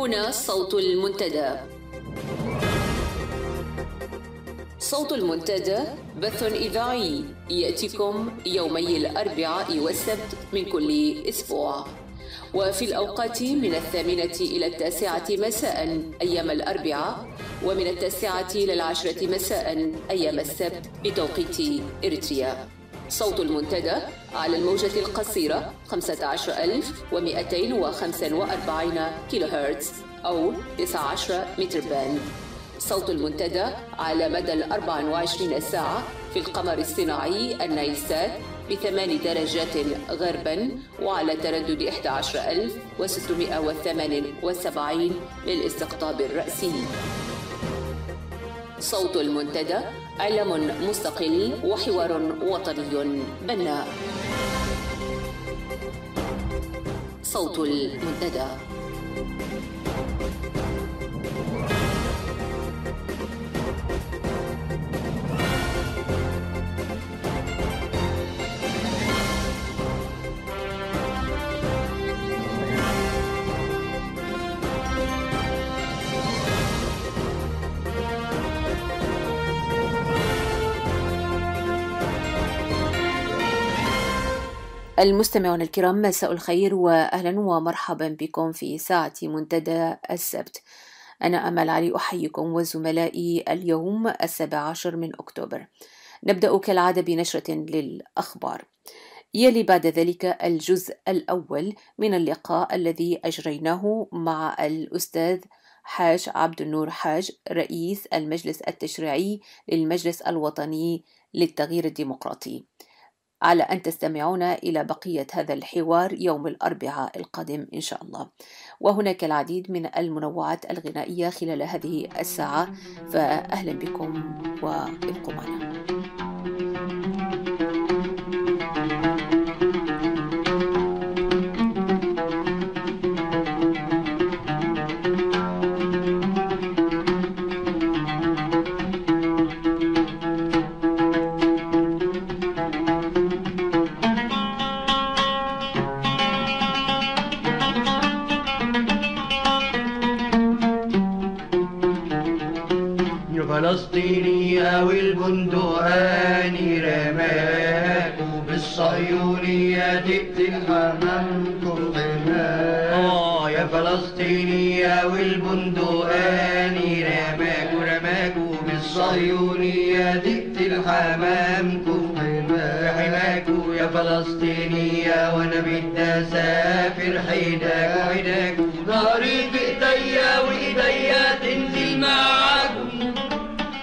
هنا صوت المنتدى. صوت المنتدى بث إذاعي يأتيكم يومي الأربعاء والسبت من كل أسبوع، وفي الأوقات من 8 إلى 9 مساء أيام الأربعاء، ومن 9 إلى 10 مساء أيام السبت بتوقيت إريتريا. صوت المنتدى على الموجة القصيرة 15245 كيلو هرتز أو 19 متر باند. صوت المنتدى على مدى 24 ساعة في القمر الصناعي النايلسات ب8 درجات غربا، وعلى تردد 11678 للاستقطاب الرأسي. صوت المنتدى علم مستقل وحوار وطني بناء. صوت المنتدى. المستمعون الكرام، مساء الخير وأهلا ومرحبا بكم في ساعة منتدى السبت. أنا أمل علي أحييكم وزملائي اليوم 17 من أكتوبر. نبدأ كالعادة بنشرة للأخبار، يلي بعد ذلك الجزء الأول من اللقاء الذي أجريناه مع الأستاذ حاج عبد النور حاج رئيس المجلس التشريعي للمجلس الوطني للتغيير الديمقراطي، على أن تستمعون إلى بقية هذا الحوار يوم الأربعاء القادم إن شاء الله. وهناك العديد من المنوعات الغنائية خلال هذه الساعة، فأهلا بكم وابقوا معنا. فلسطينية والبندقان رماك، وبالصهيونية تقتل حمامكم حماك. يا فلسطينية والبندقان رماك، وبالصهيونية تقتل حمامكم حماك. يا فلسطينية وانا بدي اسافر حداك، ناري بايديا وايديا تنزل معاكم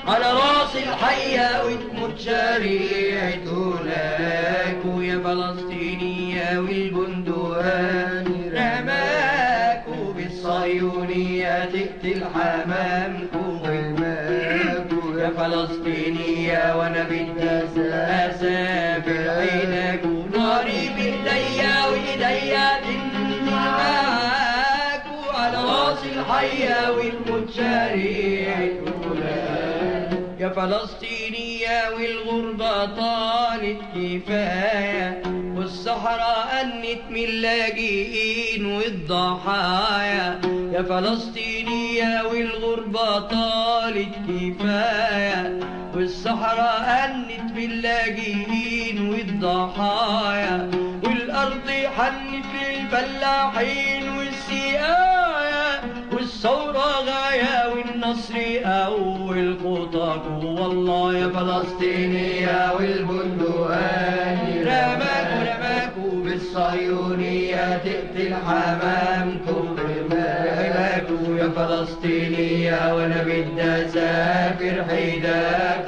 على راس الحية وتموت شريعة هناك. ويا فلسطينية والبندقان رماك، وبالصهيونية تقتل حمامكم حماك. يا فلسطينية وانا بدي اسافر حينك، وناري بايديا وايديا تنزل معاك على راس الحية وتموت شريعة هناك. يا فلسطينية والغربة طالت كفاية، والصحراء أنت من اللاجئين والضحايا. يا فلسطينية والغربة طالت كفاية، والصحراء أنت من اللاجئين والضحايا. والأرض حنت للفلاحين والسقايا، والثورة غاية والنصر أول خطاك. والله يا فلسطينية والبندقان رماك، وبالصهيونية تقتل حمامكم حماك. يا فلسطينية وانا بدي اسافر حداك،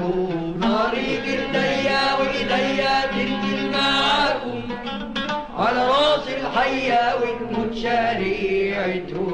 ناري بايديا وايديا تنزل معاكم على راس الحية وتموت شريعة لكم.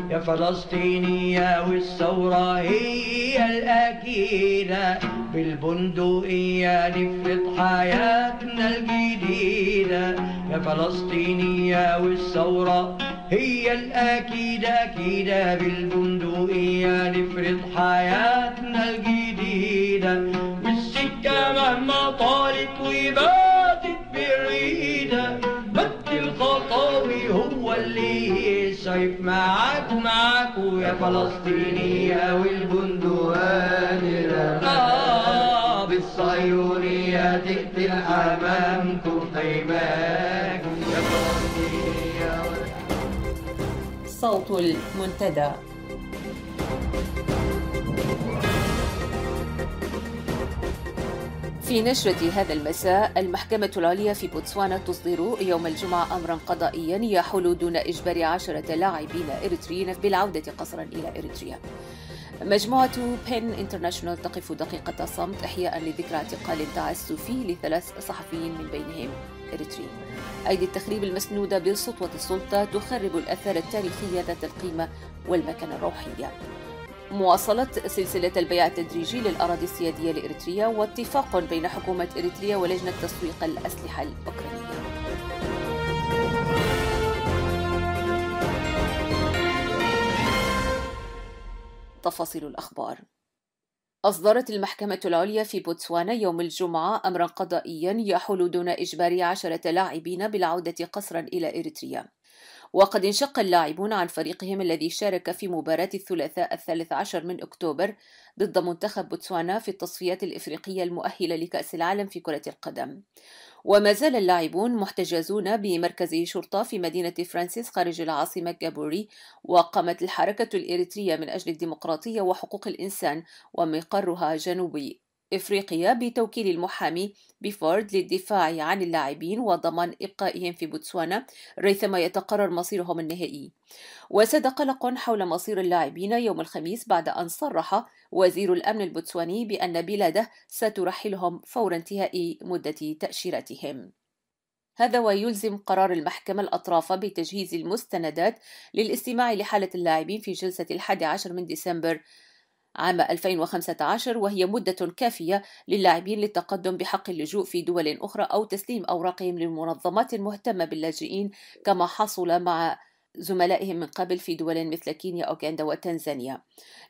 يا فلسطينية والثورة هي الأكيدة، بالبندقية نفرض حياتنا الجديدة. يا فلسطينية والثورة هي الأكيدة أكيدة، بالبندقية نفرض حياتنا الجديدة. والسكة مهما طالت وباتت بعيدة، مد الخطاوي هو اللي يسعف معانا معاكو يا فلسطينية والبندقاني رماكو بالصهيونية تقتل أمامكم خيماكم يا فلسطينية. صوت المنتدى. في نشرة هذا المساء، المحكمة العليا في بوتسوانا تصدر يوم الجمعة أمرا قضائيا يحول دون إجبار 10 لاعبين إريتريين بالعودة قسرا إلى إريتريا. مجموعة بين انترناشونال تقف دقيقة صمت إحياء لذكرى اعتقال تعسفي ل3 صحفيين من بينهم إريتريين. أيدي التخريب المسنودة بسطوة السلطة تخرب الآثار التاريخية ذات القيمة والمكانة الروحية. مواصلة سلسلة البيع التدريجي للأراضي السيادية لإريتريا، واتفاق بين حكومة إريتريا ولجنة تسويق الأسلحة الأوكرانية. تفاصيل الأخبار. أصدرت المحكمة العليا في بوتسوانا يوم الجمعة أمرا قضائيا يحول دون إجبار 10 لاعبين بالعودة قسرا إلى إريتريا. وقد انشق اللاعبون عن فريقهم الذي شارك في مباراة الثلاثاء 13 من أكتوبر ضد منتخب بوتسوانا في التصفيات الإفريقية المؤهلة لكأس العالم في كرة القدم. وما زال اللاعبون محتجزون بمركز شرطة في مدينة فرانسيس خارج العاصمة جابوري. وقامت الحركة الإريترية من أجل الديمقراطية وحقوق الإنسان ومقرها جنوبي إفريقيا بتوكيل المحامي بيفورد للدفاع عن اللاعبين وضمان إبقائهم في بوتسوانا ريثما يتقرر مصيرهم النهائي. وساد قلق حول مصير اللاعبين يوم الخميس بعد أن صرح وزير الأمن البوتسواني بأن بلاده سترحلهم فور انتهاء مدة تأشيرتهم. هذا ويلزم قرار المحكمة الأطراف بتجهيز المستندات للاستماع لحالة اللاعبين في جلسة 11 من ديسمبر عام 2015، وهي مدة كافية للاعبين للتقدم بحق اللجوء في دول أخرى أو تسليم أوراقهم للمنظمات المهتمة باللاجئين كما حصل مع زملائهم من قبل في دول مثل كينيا، أوغندا وتنزانيا.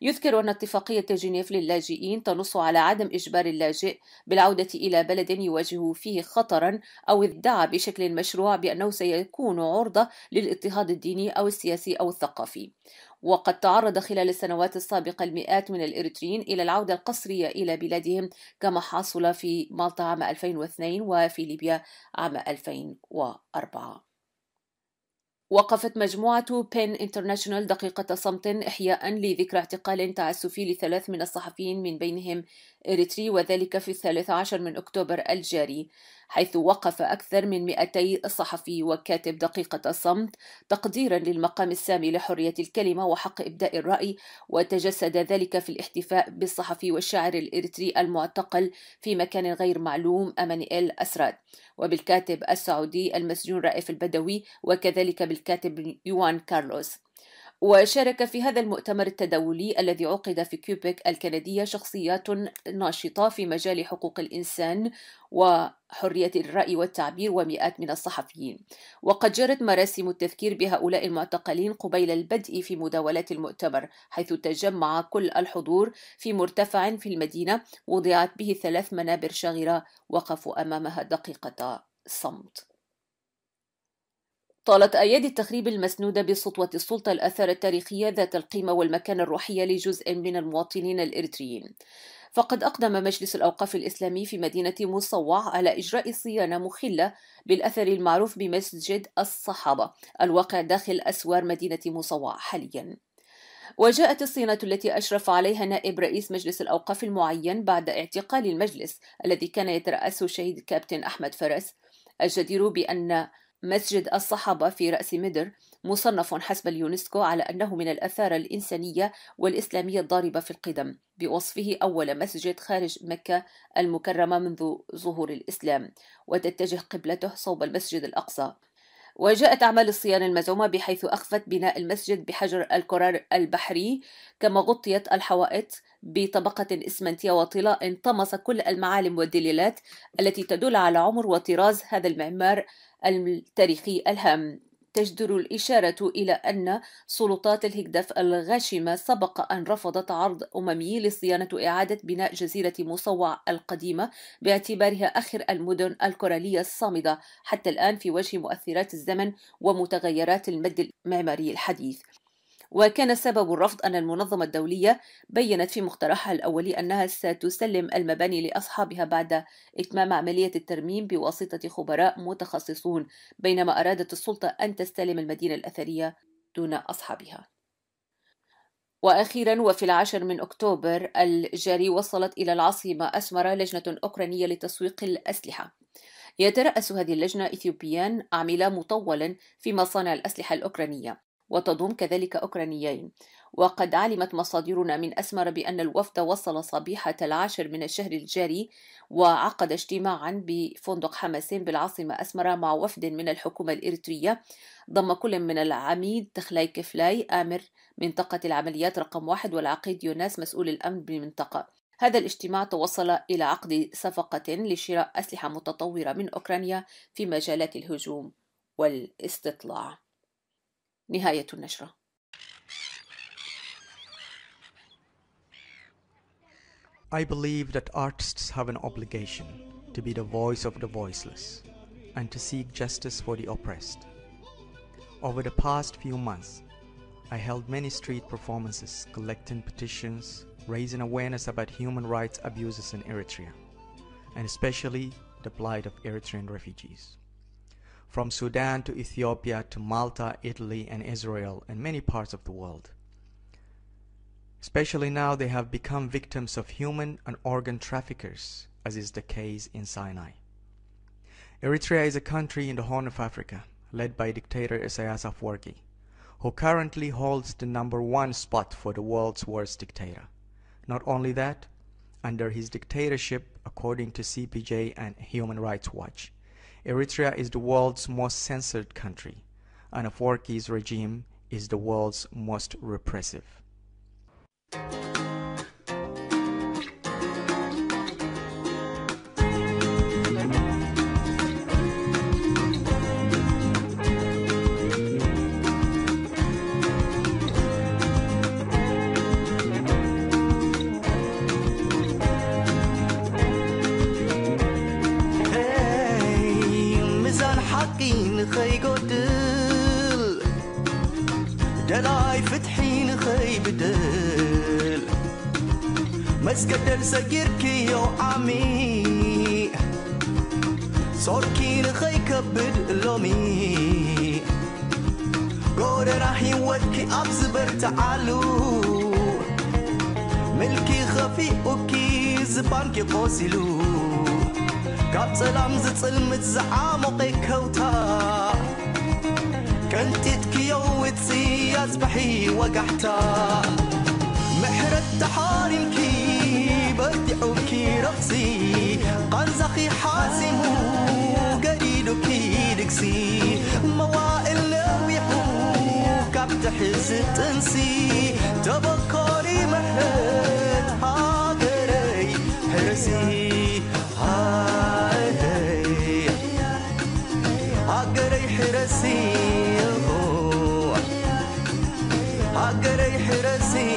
يذكر أن اتفاقية جنيف للاجئين تنص على عدم إجبار اللاجئ بالعودة إلى بلد يواجه فيه خطرا أو ادعى بشكل مشروع بأنه سيكون عرضة للاضطهاد الديني أو السياسي أو الثقافي. وقد تعرض خلال السنوات السابقة المئات من الإريتريين إلى العودة القسرية إلى بلادهم كما حصل في مالطا عام 2002 وفي ليبيا عام 2004. وقفت مجموعة بين انترناشونال دقيقة صمت إحياء لذكرى اعتقال تعسفي ل3 من الصحفيين من بينهم إريتري، وذلك في 13 من أكتوبر الجاري، حيث وقف أكثر من 200 صحفي وكاتب دقيقة صمت تقديرا للمقام السامي لحرية الكلمة وحق إبداء الرأي. وتجسد ذلك في الاحتفاء بالصحفي والشاعر الإريتري المعتقل في مكان غير معلوم أمانييل أسراد، وبالكاتب السعودي المسجون رائف البدوي، وكذلك بالكاتب يوان كارلوس. وشارك في هذا المؤتمر التداولي الذي عقد في كيوبيك الكندية شخصيات ناشطة في مجال حقوق الإنسان وحرية الرأي والتعبير ومئات من الصحفيين. وقد جرت مراسم التذكير بهؤلاء المعتقلين قبيل البدء في مداولات المؤتمر، حيث تجمع كل الحضور في مرتفع في المدينة وضعت به 3 منابر شاغرة وقفوا أمامها دقيقة صمت. طالت أيادي التخريب المسنودة بسطوة السلطة الآثار التاريخية ذات القيمة والمكانة الروحية لجزء من المواطنين الإريتريين. فقد أقدم مجلس الأوقاف الإسلامي في مدينة مصوع على إجراء صيانة مخلة بالأثر المعروف بمسجد الصحابة الواقع داخل أسوار مدينة مصوع حالياً. وجاءت الصيانة التي أشرف عليها نائب رئيس مجلس الأوقاف المعين بعد اعتقال المجلس الذي كان يترأسه الشهيد كابتن أحمد فرس، الجدير بأن مسجد الصحابة في رأس مدر مصنف حسب اليونسكو على أنه من الآثار الإنسانية والإسلامية الضاربة في القدم، بوصفه أول مسجد خارج مكة المكرمة منذ ظهور الإسلام، وتتجه قبلته صوب المسجد الأقصى. وجاءت أعمال الصيانة المزعومة بحيث أخفت بناء المسجد بحجر الكرار البحري، كما غطيت الحوائط بطبقة إسمنتية وطلة انطمس كل المعالم والدليلات التي تدل على عمر وطراز هذا المعمار التاريخي الهام. تجدر الإشارة إلى أن سلطات الهجدف الغاشمة سبق أن رفضت عرض أممي لصيانة إعادة بناء جزيرة مصوع القديمة باعتبارها آخر المدن الكورالية الصامدة حتى الآن في وجه مؤثرات الزمن ومتغيرات المد المعماري الحديث. وكان سبب الرفض أن المنظمة الدولية بيّنت في مقترحها الأولي أنها ستسلم المباني لأصحابها بعد إتمام عملية الترميم بواسطة خبراء متخصصون، بينما أرادت السلطة أن تستلم المدينة الأثرية دون أصحابها. وأخيرا وفي 10 من أكتوبر الجاري وصلت إلى العاصمة أسمرة لجنة أوكرانية لتسويق الأسلحة. يترأس هذه اللجنة إثيوبيان عاملا مطولا في مصانع الأسلحة الأوكرانية، وتضم كذلك أوكرانيين. وقد علمت مصادرنا من أسمر بأن الوفد وصل صبيحة 10 من الشهر الجاري، وعقد اجتماعا بفندق حماسين بالعاصمة أسمرة مع وفد من الحكومة الإريترية ضم كل من العميد تخلاي كفلاي آمر منطقة العمليات رقم 1 والعقيد يوناس مسؤول الأمن بالمنطقة. هذا الاجتماع توصل إلى عقد صفقة لشراء أسلحة متطورة من أوكرانيا في مجالات الهجوم والاستطلاع. نهاية النشرة. I believe that artists have an obligation to be the voice of the voiceless and to seek justice for the oppressed. Over the past few months, I held many street performances collecting petitions, raising awareness about human rights abuses in Eritrea, and especially the plight of Eritrean refugees. From Sudan to Ethiopia to Malta, Italy, and Israel, and many parts of the world. Especially now they have become victims of human and organ traffickers, as is the case in Sinai. Eritrea is a country in the Horn of Africa, led by dictator Isaias Afwerki, who currently holds the #1 spot for the world's worst dictator. Not only that, under his dictatorship, according to CPJ and Human Rights Watch, Eritrea is the world's most censored country, and Afwerki's regime is the world's most repressive. مسكدل سجيركي يو عمي صوركي نخي كبد لومي قول راحي ودكي أبزبر تعالو ملكي خفيقكي زبانكي قوسلو قاب سلام زتصل متزعامقي كوتا كنتتكي يوتسي يزبحي وقحتا محرد تحارمكي بدعوكي رقصي قنزخي حاسمو قريدوكي دكسي موائل لويحو كابتحز تنسي تبكاري محرد هاقري حرسي هاقري حرسي هاقري حرسي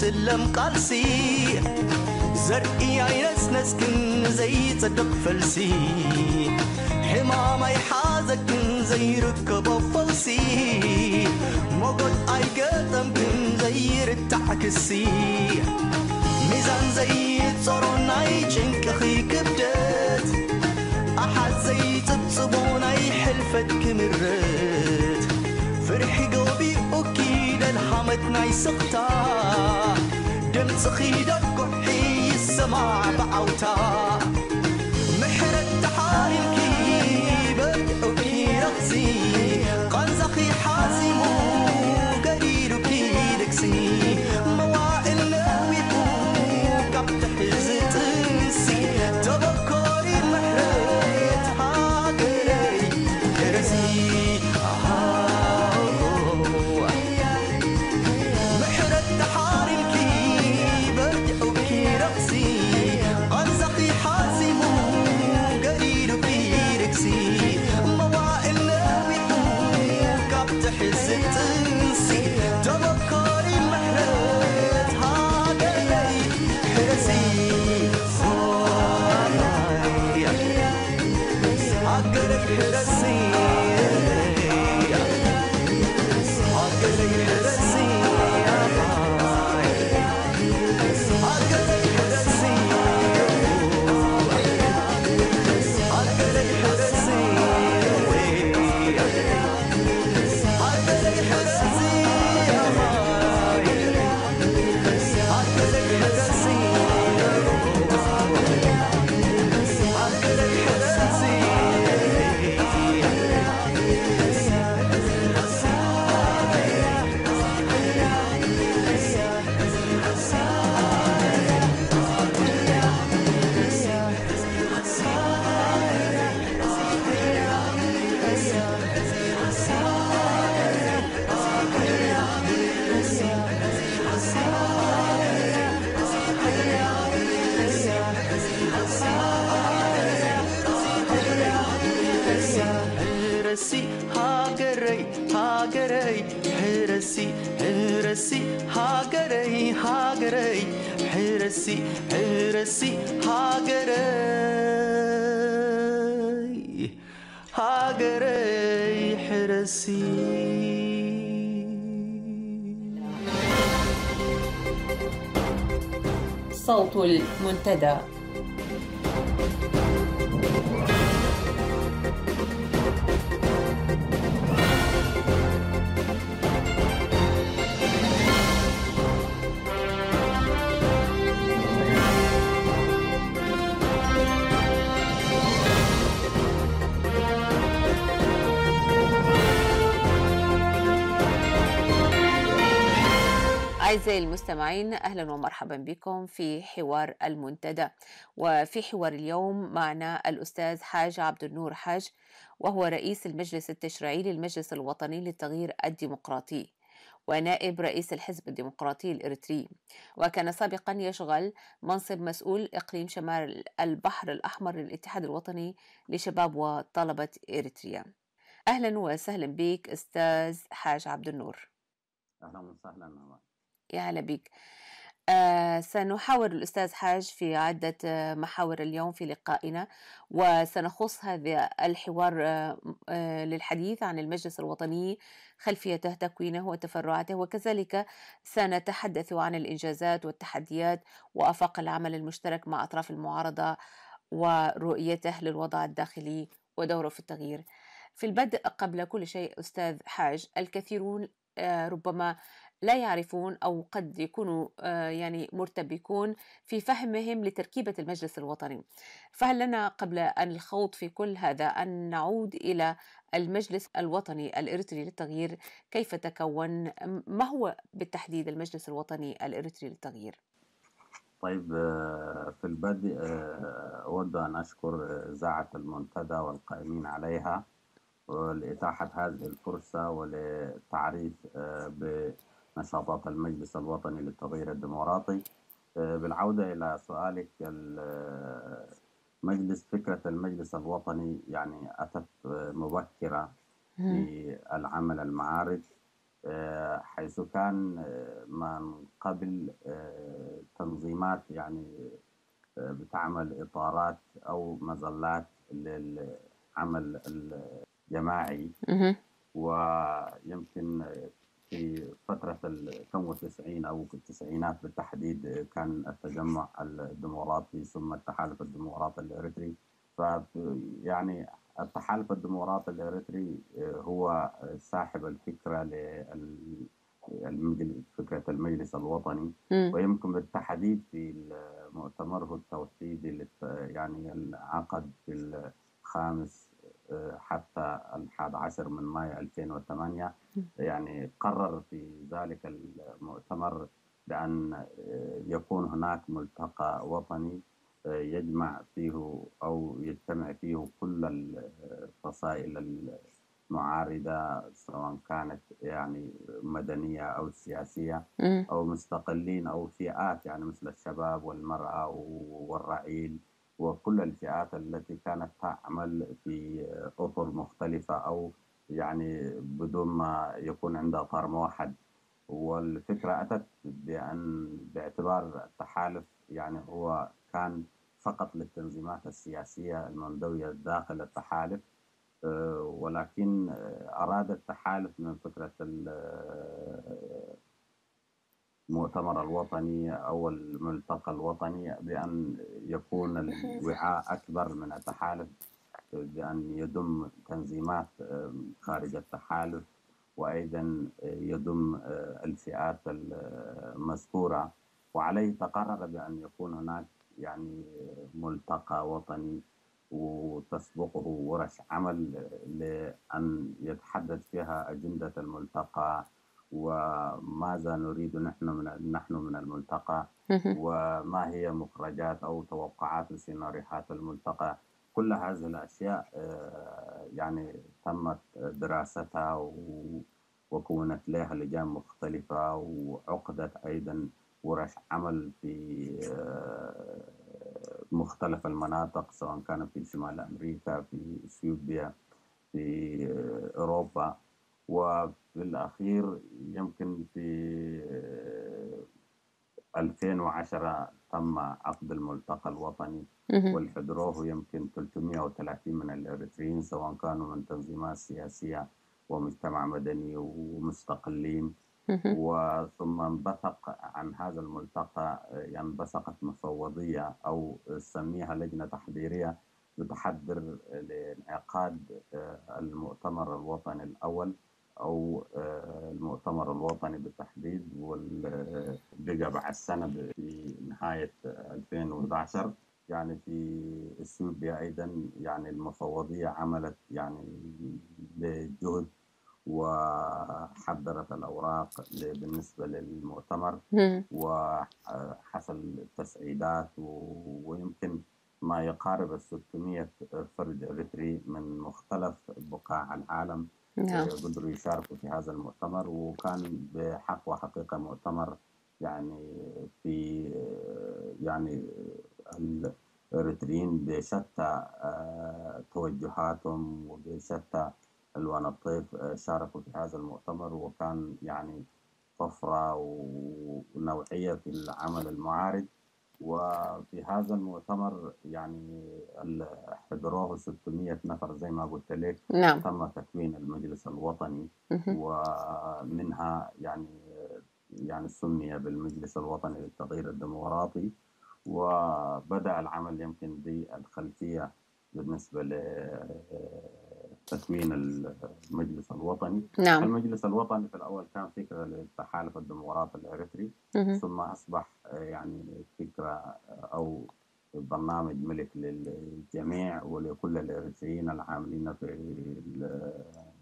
لم قالسي زرقي عينس كن زي صدق فلسي حمامي حازك زي ركب فلسي موجود اي قدم كن زي رتعكسي ميزان زي تصرون اي جنك اخي كبدت احد زي تبصبون اي حلفت كمرت فرحي قلبي اكيد الحمد ناي سقطا دمت خيدك قحي السماع بعوتا محرد تحارمكي بدعوكي رقصي قنزخي حاسمو قريدوكي دكسي موائل نويبو قبت حزت انسي تبكوري محرد هاقري حرسي حرسي حرسي هاجري هاجري حرسي حرسي هاجري هاجري حرسي. صوت المنتدى. أعزائي المستمعين، أهلا ومرحبا بكم في حوار المنتدى. وفي حوار اليوم معنا الأستاذ حاج عبد النور حاج، وهو رئيس المجلس التشريعي للمجلس الوطني للتغيير الديمقراطي ونائب رئيس الحزب الديمقراطي الإريتري، وكان سابقا يشغل منصب مسؤول إقليم شمال البحر الأحمر للاتحاد الوطني لشباب وطلبة إريتريا. أهلا وسهلا بك أستاذ حاج عبد النور. أهلا وسهلا. يا هلا بك. سنحاور الأستاذ حاج في عدة محاور اليوم في لقائنا، وسنخص هذا الحوار للحديث عن المجلس الوطني، خلفيته، تكوينه وتفرعاته، وكذلك سنتحدث عن الإنجازات والتحديات وآفاق العمل المشترك مع أطراف المعارضة ورؤيته للوضع الداخلي ودوره في التغيير. في البدء قبل كل شيء أستاذ حاج، الكثيرون ربما لا يعرفون أو قد يكونوا يعني مرتبكون في فهمهم لتركيبة المجلس الوطني، فهل لنا قبل أن الخوض في كل هذا أن نعود إلى المجلس الوطني الإريتري للتغيير؟ كيف تكون؟ ما هو بالتحديد المجلس الوطني الإريتري للتغيير؟ طيب، في البدء أود أن أشكر إذاعة المنتدى والقائمين عليها لإتاحة هذه الفرصة وللتعريف بنشاطات المجلس الوطني للتغيير الديمقراطي. بالعودة إلى سؤالك، فكرة المجلس الوطني يعني أتت مبكرة في العمل المعارض، حيث كان من قبل تنظيمات يعني بتعمل إطارات أو مظلات للعمل الجماعي. ويمكن في فترة 92 أو في التسعينات بالتحديد كان التجمع الديمقراطي ثم التحالف الديمقراطي الإريتري. يعني التحالف الديمقراطي الإريتري هو صاحب الفكرة فكرة المجلس الوطني، ويمكن بالتحديد في مؤتمره التوحيدي يعني العقد في الخامس حتى 11 من مايو 2008، يعني قرر في ذلك المؤتمر بأن يكون هناك ملتقى وطني يجمع فيه أو يجتمع فيه كل الفصائل المعارضة، سواء كانت يعني مدنية أو سياسية أو مستقلين أو فئات، يعني مثل الشباب والمرأة والرعيل وكل الفئات التي كانت تعمل في أطر مختلفة أو يعني بدون ما يكون عندها طار موحد. والفكرة أتت باعتبار التحالف يعني هو كان فقط للتنظيمات السياسية المندوية داخل التحالف، ولكن أراد التحالف من فكرة المؤتمر الوطني أو الملتقى الوطني بأن يكون الوعاء أكبر من التحالف، بأن يضم تنظيمات خارج التحالف وأيضا يضم الفئات المذكورة. وعليه تقرر بأن يكون هناك يعني ملتقى وطني وتسبقه ورش عمل لأن يتحدث فيها أجندة الملتقى وماذا نريد نحن من الملتقى وما هي مخرجات أو توقعات وسيناريوهات الملتقى. كل هذه الأشياء يعني تمت دراستها وكونت لها لجان مختلفة، وعقدت أيضا ورش عمل في مختلف المناطق، سواء كان في شمال أمريكا، في إثيوبيا، في أوروبا. وفي الأخير يمكن في 2010 تم عقد الملتقى الوطني، واللي حضروه يمكن 330 من الإريتريين، سواء كانوا من تنظيمات سياسية ومجتمع مدني ومستقلين. وثم انبثق عن هذا الملتقى انبثقت مفوضية أو سميها لجنة تحضيرية بتحضر لانعقاد المؤتمر الوطني الأول أو المؤتمر الوطني بالتحديد، واللي بعد سنة في نهاية 2011. يعني في اثيوبيا أيضا يعني المفوضية عملت يعني بجهد وحضرت الأوراق بالنسبة للمؤتمر، وحصل تسعيدات ويمكن ما يقارب 600 فرد إريتري من مختلف بقاع العالم قدروا يشاركوا في هذا المؤتمر. وكان بحق وحقيقة مؤتمر يعني في يعني الإريتريين بشتى توجهاتهم وبشتى ألوان الطيف شاركوا في هذا المؤتمر، وكان يعني طفرة ونوعية في العمل المعارض. وفي هذا المؤتمر يعني حضروه 600 نفر زي ما قلت لك. نعم. تم تكوين المجلس الوطني، ومنها يعني سمي بالمجلس الوطني للتغيير الديمقراطي. وبدأ العمل يمكن بالخلفية بالنسبة لتكوين المجلس الوطني. نعم. المجلس الوطني في الأول كان فكرة للتحالف الديمقراطي الإريتري، ثم أصبح يعني فكرة أو برنامج ملك للجميع ولكل الإريتريين العاملين في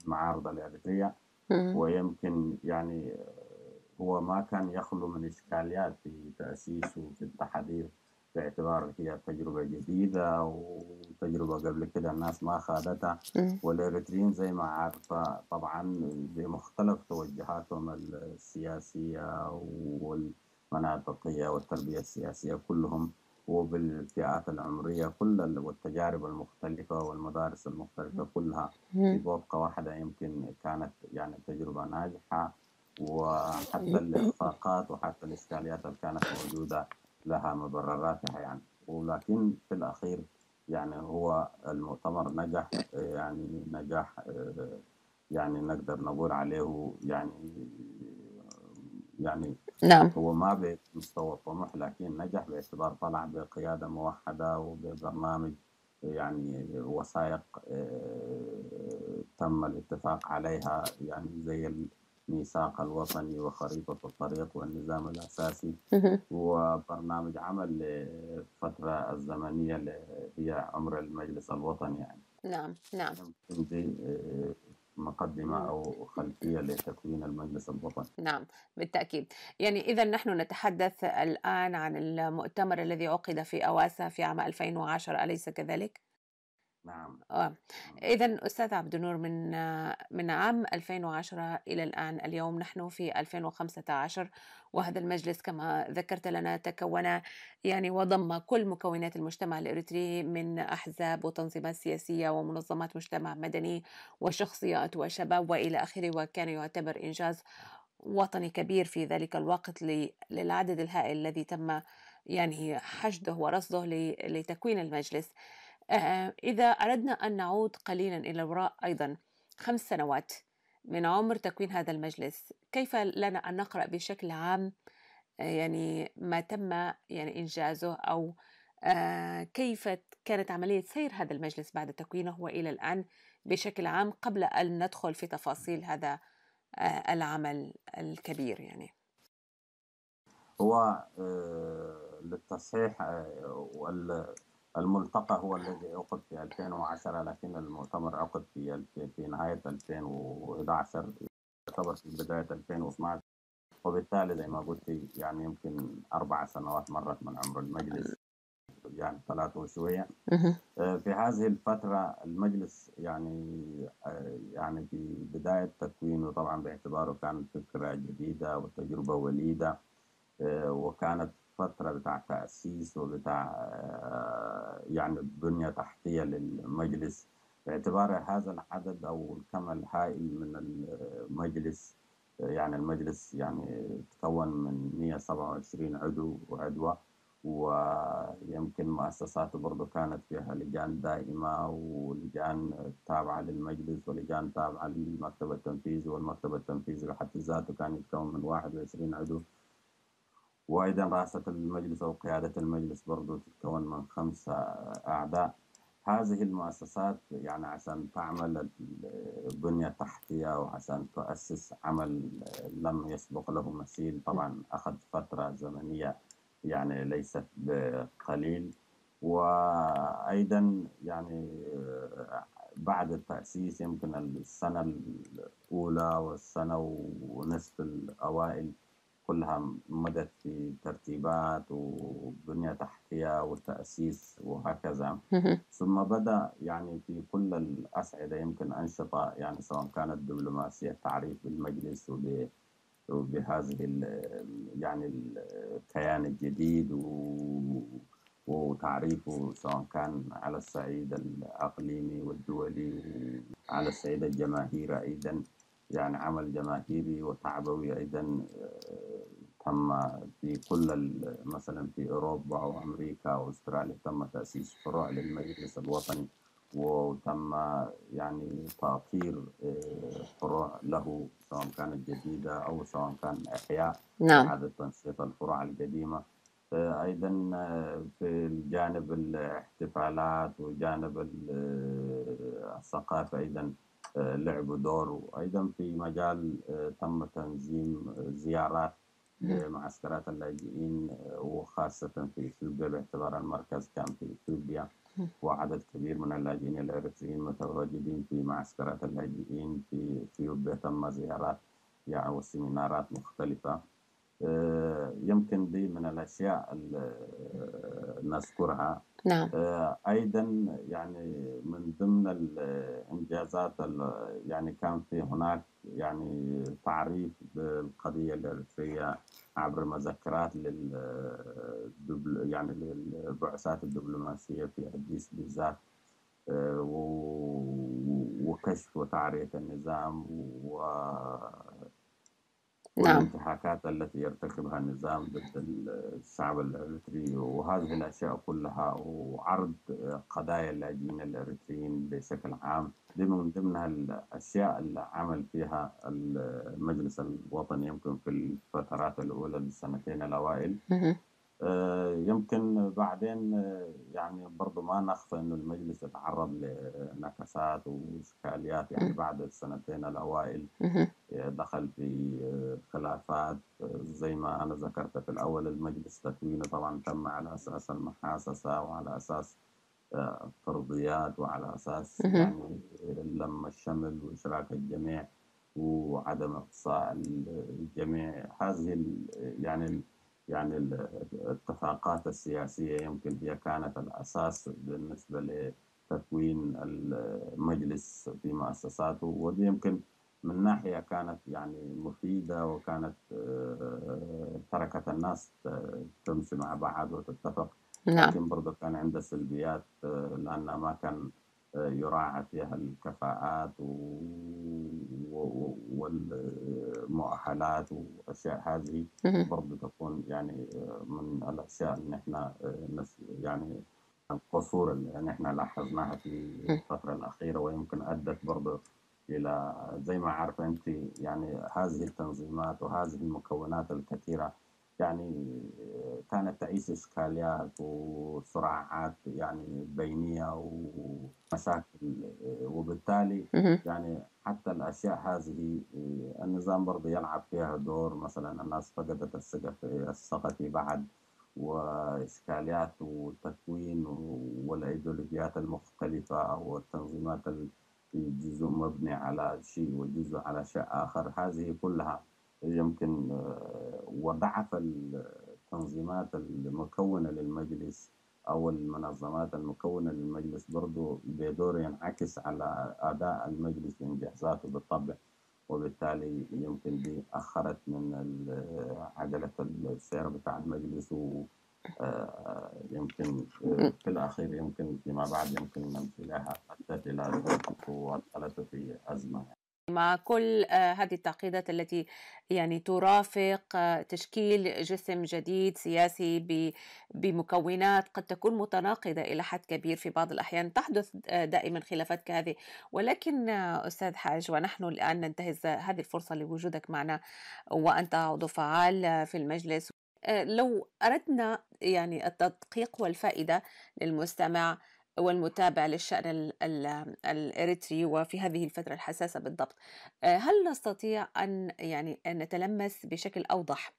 المعارضة الإريترية. ويمكن يعني هو ما كان يخلو من إشكاليات في تأسيسه وفي التحضير، باعتبار هي تجربة جديدة وتجربة قبل كده الناس ما خاضتها. والإريتريين زي ما عارفة طبعا بمختلف توجهاتهم السياسية والمناطقية والتربية السياسية كلهم، وبالفئات العمرية كل والتجارب المختلفة والمدارس المختلفة كلها في بوابة واحدة يمكن كانت يعني تجربة ناجحة. وحتى الإخفاقات وحتى الإشكاليات اللي كانت موجودة لها مبرراتها يعني. ولكن في الأخير يعني هو المؤتمر نجح، يعني نجاح يعني نقدر نقول عليه يعني نعم. هو ما بمستوى الطموح، لكن نجح باعتبار طلع بقيادة موحدة وببرنامج يعني وثائق تم الاتفاق عليها، يعني زي الميثاق الوطني وخريطة الطريق والنظام الأساسي، وبرنامج عمل للفترة الزمنية اللي هي عمر المجلس الوطني يعني. نعم. نعم. دي مقدمة أو خلفية لتكوين المجلس الوطني. نعم بالتأكيد. يعني إذا نحن نتحدث الآن عن المؤتمر الذي عقد في أواسا في عام 2010، أليس كذلك؟ نعم. إذا أستاذ عبد النور، من عام 2010 إلى الآن، اليوم نحن في 2015، وهذا المجلس كما ذكرت لنا تكون يعني وضم كل مكونات المجتمع الإريتري من أحزاب وتنظيمات سياسية ومنظمات مجتمع مدني وشخصيات وشباب وإلى آخره، وكان يعتبر إنجاز وطني كبير في ذلك الوقت للعدد الهائل الذي تم يعني حشده ورصده لتكوين المجلس. إذا أردنا أن نعود قليلا إلى الوراء أيضا 5 سنوات من عمر تكوين هذا المجلس، كيف لنا أن نقرأ بشكل عام يعني ما تم يعني إنجازه، أو كيف كانت عملية سير هذا المجلس بعد تكوينه وإلى الآن بشكل عام، قبل أن ندخل في تفاصيل هذا العمل الكبير يعني؟ هو للتصحيح الملتقى هو الذي عقد في 2010، لكن المؤتمر عقد في نهاية 2011، يعتبر في بداية 2012. وبالتالي زي ما قلت يعني يمكن 4 سنوات مرت من عمر المجلس، يعني 3 وشوية. في هذه الفترة المجلس يعني في بداية تكوينه طبعا باعتباره كان فكرة جديدة وتجربة وليدة، وكانت فترة بتاع تأسيس وبتاع يعني بنية تحتية للمجلس، باعتبار هذا العدد أو الكم الهائل من المجلس، يعني المجلس يعني تكون من 127 عضو وعضوة، ويمكن مؤسساته برضو كانت فيها لجان دائمة ولجان تابعة للمجلس ولجان تابعة للمكتب التنفيذي، والمكتب التنفيذي بحد ذاته كان يتكون من 21 عضو، وأيضا رئاسة المجلس أو قيادة المجلس برضو تتكون من 5 أعضاء. هذه المؤسسات يعني عشان تعمل البنية التحتية وعشان تؤسس عمل لم يسبق له مثيل، طبعا أخذ فترة زمنية يعني ليست بقليل. وأيضا يعني بعد التأسيس يمكن السنة الأولى والسنة ونصف الأوائل كلها مدت في ترتيبات وبنية تحتية وتأسيس وهكذا. ثم بدأ يعني في كل الأصعدة يمكن أنشطة، يعني سواء كانت دبلوماسية تعريف بالمجلس وبهذه يعني الكيان الجديد وتعريفه سواء كان على الصعيد الإقليمي والدولي وعلى الصعيد الجماهيري أيضا، يعني عمل جماهيري وتعبوي أيضا تم في كل مثلا في أوروبا أو أمريكا أو أستراليا تم تأسيس فروع للمجلس الوطني، وتم يعني تأطير فروع له سواء كانت جديدة أو سواء كان إحياء نعم. إعادة تنشيط الفروع القديمة. أيضا في الجانب الاحتفالات وجانب الثقافة أيضا لعبوا دور، وأيضا في مجال تم تنظيم زيارات لمعسكرات اللاجئين وخاصة في إثيوبيا باعتبار المركز كان في إثيوبيا، وعدد كبير من اللاجئين الإريتريين متواجدين في معسكرات اللاجئين في إثيوبيا. تم زيارات يعني وسيمينارات مختلفة. يمكن دي من الأشياء اللي نذكرها. نعم. أيضا يعني من ضمن الإنجازات يعني كان في هناك يعني تعريف بالقضية الإريترية عبر مذكرات يعني للبعثات الدبلوماسية في أديس بالذات، وكشف وتعرية النظام نعم. والانتهاكات التي يرتكبها النظام ضد الشعب الإريتري وهذه الأشياء كلها، وعرض قضايا اللاجئين الإريتريين بشكل عام. دي من ضمن الأشياء اللي عمل فيها المجلس الوطني يمكن في الفترات الأولى للسنتين الأوائل. يمكن بعدين يعني برضو ما نخفى أنه المجلس يتعرض لنكسات وإشكاليات، يعني بعد السنتين الأوائل دخل في خلافات زي ما أنا ذكرت في الأول. المجلس تكوينه طبعا تم على أساس المحاسسة وعلى أساس فرضيات وعلى أساس يعني لم الشمل وإشراك الجميع وعدم إقصاء الجميع. هذه يعني الاتفاقات السياسية يمكن هي كانت الأساس بالنسبة لتكوين المجلس في مؤسساته، ودي يمكن من ناحية كانت يعني مفيدة وكانت تركت الناس تمشي مع بعض وتتفق، نعم. لكن برضو كان عنده سلبيات لأن ما كان يراعى فيها الكفاءات والمؤهلات وأشياء هذه برضو تكون يعني من الأشياء اللي احنا يعني القصور اللي نحن لاحظناها في الفترة الأخيرة، ويمكن أدت برضو إلى زي ما عارفة أنت يعني هذه التنظيمات وهذه المكونات الكثيرة يعني كانت تعيش إشكاليات وصراعات يعني بينية ومشاكل، وبالتالي يعني حتى الأشياء هذه النظام برضه يلعب فيها دور. مثلا الناس فقدت الثقة في بعض، وإشكاليات وتكوين والأيديولوجيات المختلفة والتنظيمات جزء مبني على شيء وجزء على شيء آخر. هذه كلها يمكن وضعف التنظيمات المكونة للمجلس أو المنظمات المكونة للمجلس برضو بدور ينعكس على أداء المجلس وإنجازاته بالطبع، وبالتالي يمكن دي أخرت من عجلة السير بتاع المجلس يمكن في الأخير يمكن فيما بعد يمكن نمثلها أدت إلى ذلك وأدخلته في أزمة. مع كل هذه التعقيدات التي يعني ترافق تشكيل جسم جديد سياسي بمكونات قد تكون متناقضة إلى حد كبير، في بعض الأحيان تحدث دائما خلافات كهذه. ولكن أستاذ حاج، ونحن الآن ننتهز هذه الفرصة لوجودك معنا وأنت عضو فعال في المجلس، لو أردنا يعني التدقيق والفائدة للمستمع والمتابع للشأن الإريتري وفي هذه الفترة الحساسة بالضبط، هل نستطيع أن يعني أن نتلمس بشكل أوضح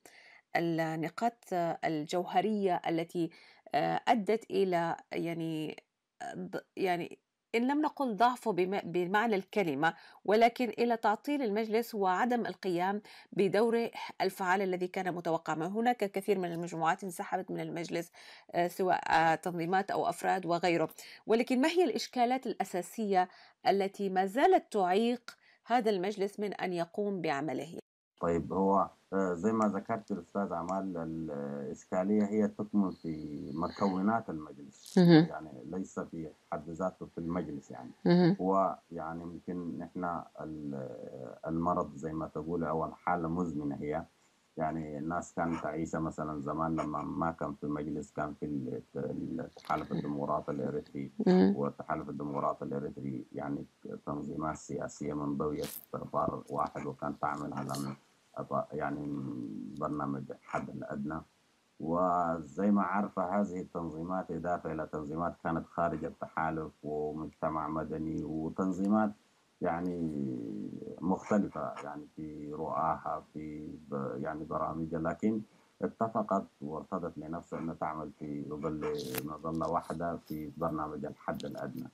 النقاط الجوهرية التي أدت إلى يعني إن لم نقل ضعفه بمعنى الكلمة، ولكن إلى تعطيل المجلس وعدم القيام بدوره الفعال الذي كان متوقع؟ هناك كثير من المجموعات انسحبت من المجلس، سواء تنظيمات أو أفراد وغيره، ولكن ما هي الإشكالات الأساسية التي ما زالت تعيق هذا المجلس من أن يقوم بعمله؟ طيب، هو زي ما ذكرت الأستاذ عمال، الإشكالية هي تكمن في مكونات المجلس، يعني ليس في حد ذاته في المجلس. يعني هو يعني يمكن نحن المرض زي ما تقول أو الحالة مزمنة هي. يعني الناس كانت تعيشها مثلا زمان لما ما كان في المجلس، كان في التحالف الديمقراطي الإريتري، والتحالف الديمقراطي الإريتري يعني تنظيمات سياسية منضوية تحت إطار واحد، وكان تعمل على يعني برنامج الحد الأدنى. وزي ما عارفة هذه التنظيمات إضافة إلى تنظيمات كانت خارج التحالف ومجتمع مدني وتنظيمات يعني مختلفة يعني في رؤاها في يعني برامجها، لكن اتفقت وارتضت لنفسها أن تعمل في مظلة واحدة في برنامج الحد الأدنى.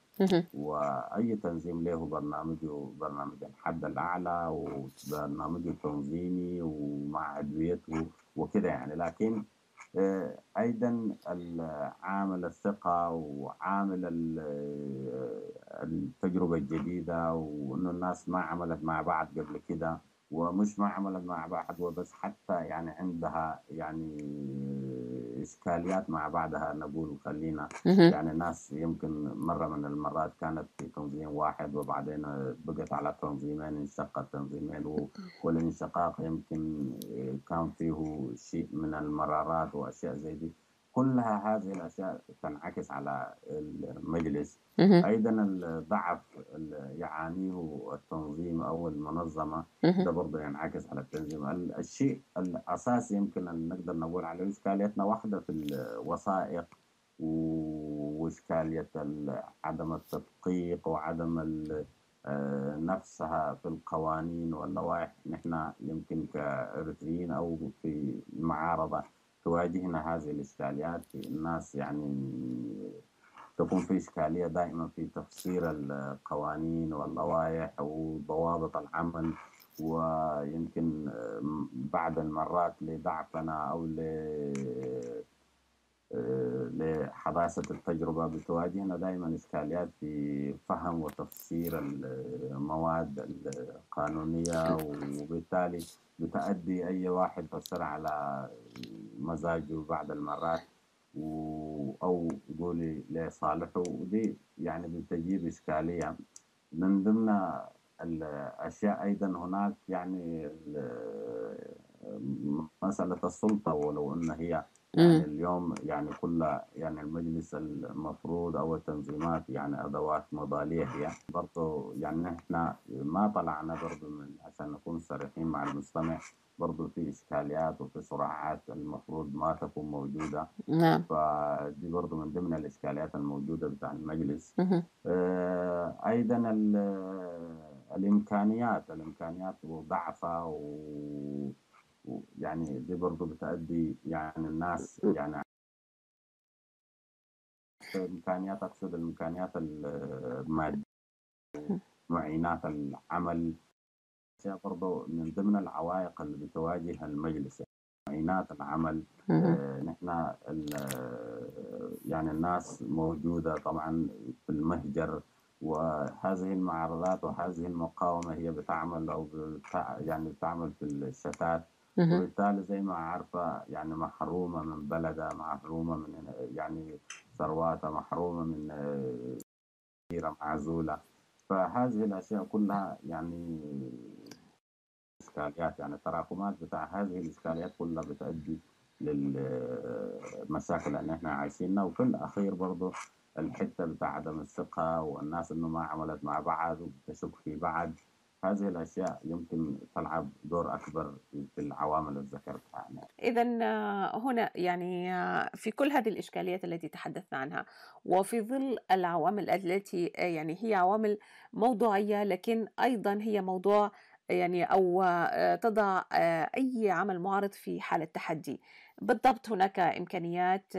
وأي تنظيم له برنامجه، برنامج الحد الأعلى وبرنامجه التنظيمي ومع أدويته وكده يعني. لكن أيضا عامل الثقة وعامل التجربة الجديدة، وإنه الناس ما عملت مع بعض قبل كده، ومش ما عملت مع بعض وبس، حتى يعني عندها يعني إشكاليات مع بعضها نقول خلينا. يعني الناس يمكن مرة من المرات كانت في تنظيم واحد وبعدين بقت على تنظيمين، انشقت تنظيمين، والانشقاق يمكن كان فيه شيء من المرارات وأشياء زي دي. كلها هذه الأشياء تنعكس على المجلس. أيضا الضعف اللي يعانيه التنظيم أو المنظمة ده برضه ينعكس على التنظيم. الشيء الأساسي يمكن أن نقدر نقول عليه إشكاليتنا واحدة في الوثائق، وإشكالية عدم التدقيق وعدم نفسها في القوانين واللوائح. نحن يمكن كإريتريين أو في المعارضة تواجهنا هذه الإشكاليات. الناس يعني تكون في إشكالية دائما في تفسير القوانين واللوائح وضوابط العمل، ويمكن بعض المرات لضعفنا أو لحداثة التجربة بتواجهنا دائما إشكاليات في فهم وتفسير المواد القانونية، وبالتالي بتأدي أي واحد فسر على مزاجه بعض المرات أو يقولي لصالحه، ودي يعني بتجيب إشكالية. من ضمن الأشياء أيضا هناك يعني مسألة السلطة، ولو أن هي يعني اليوم يعني كل يعني المجلس المفروض أو التنظيمات يعني أدوات مضالية هي برضو. يعني نحن ما طلعنا برضو من عشان نكون صريحين مع المستمع، برضو في إشكاليات وفي صراعات المفروض ما تكون موجودة. نعم. فدي برضو من ضمن الإشكاليات الموجودة بتاع المجلس. أيضا الإمكانيات وضعفها يعني دي برضو بتأدي يعني الناس يعني الإمكانيات، أقصد الإمكانيات المادية، معينات العمل، برضو من ضمن العوائق اللي بتواجه المجلس. معينات العمل، نحن يعني الناس موجودة طبعا في المهجر، وهذه المعارضات وهذه المقاومة هي بتعمل أو يعني بتعمل في الشتات، وبالتالي زي ما عارفة يعني محرومة من بلدها، محرومة من يعني ثرواتها، محرومة من ديرة معزولة. فهذه الأشياء كلها يعني إشكاليات، يعني التراكمات بتاع هذه الإشكاليات كلها بتؤدي للمشاكل اللي احنا عايشينها. وفي الأخير برضه الحتة بتاع عدم الثقة والناس إنه ما عملت مع بعض وبتشك في بعض، هذه الأشياء يمكن تلعب دور أكبر في العوامل اللي ذكرتها يعني. إذا هنا يعني في كل هذه الإشكاليات التي تحدثنا عنها، وفي ظل العوامل التي يعني هي عوامل موضوعية، لكن أيضا هي موضوع يعني أو تضع أي عمل معارض في حالة تحدي. بالضبط، هناك إمكانيات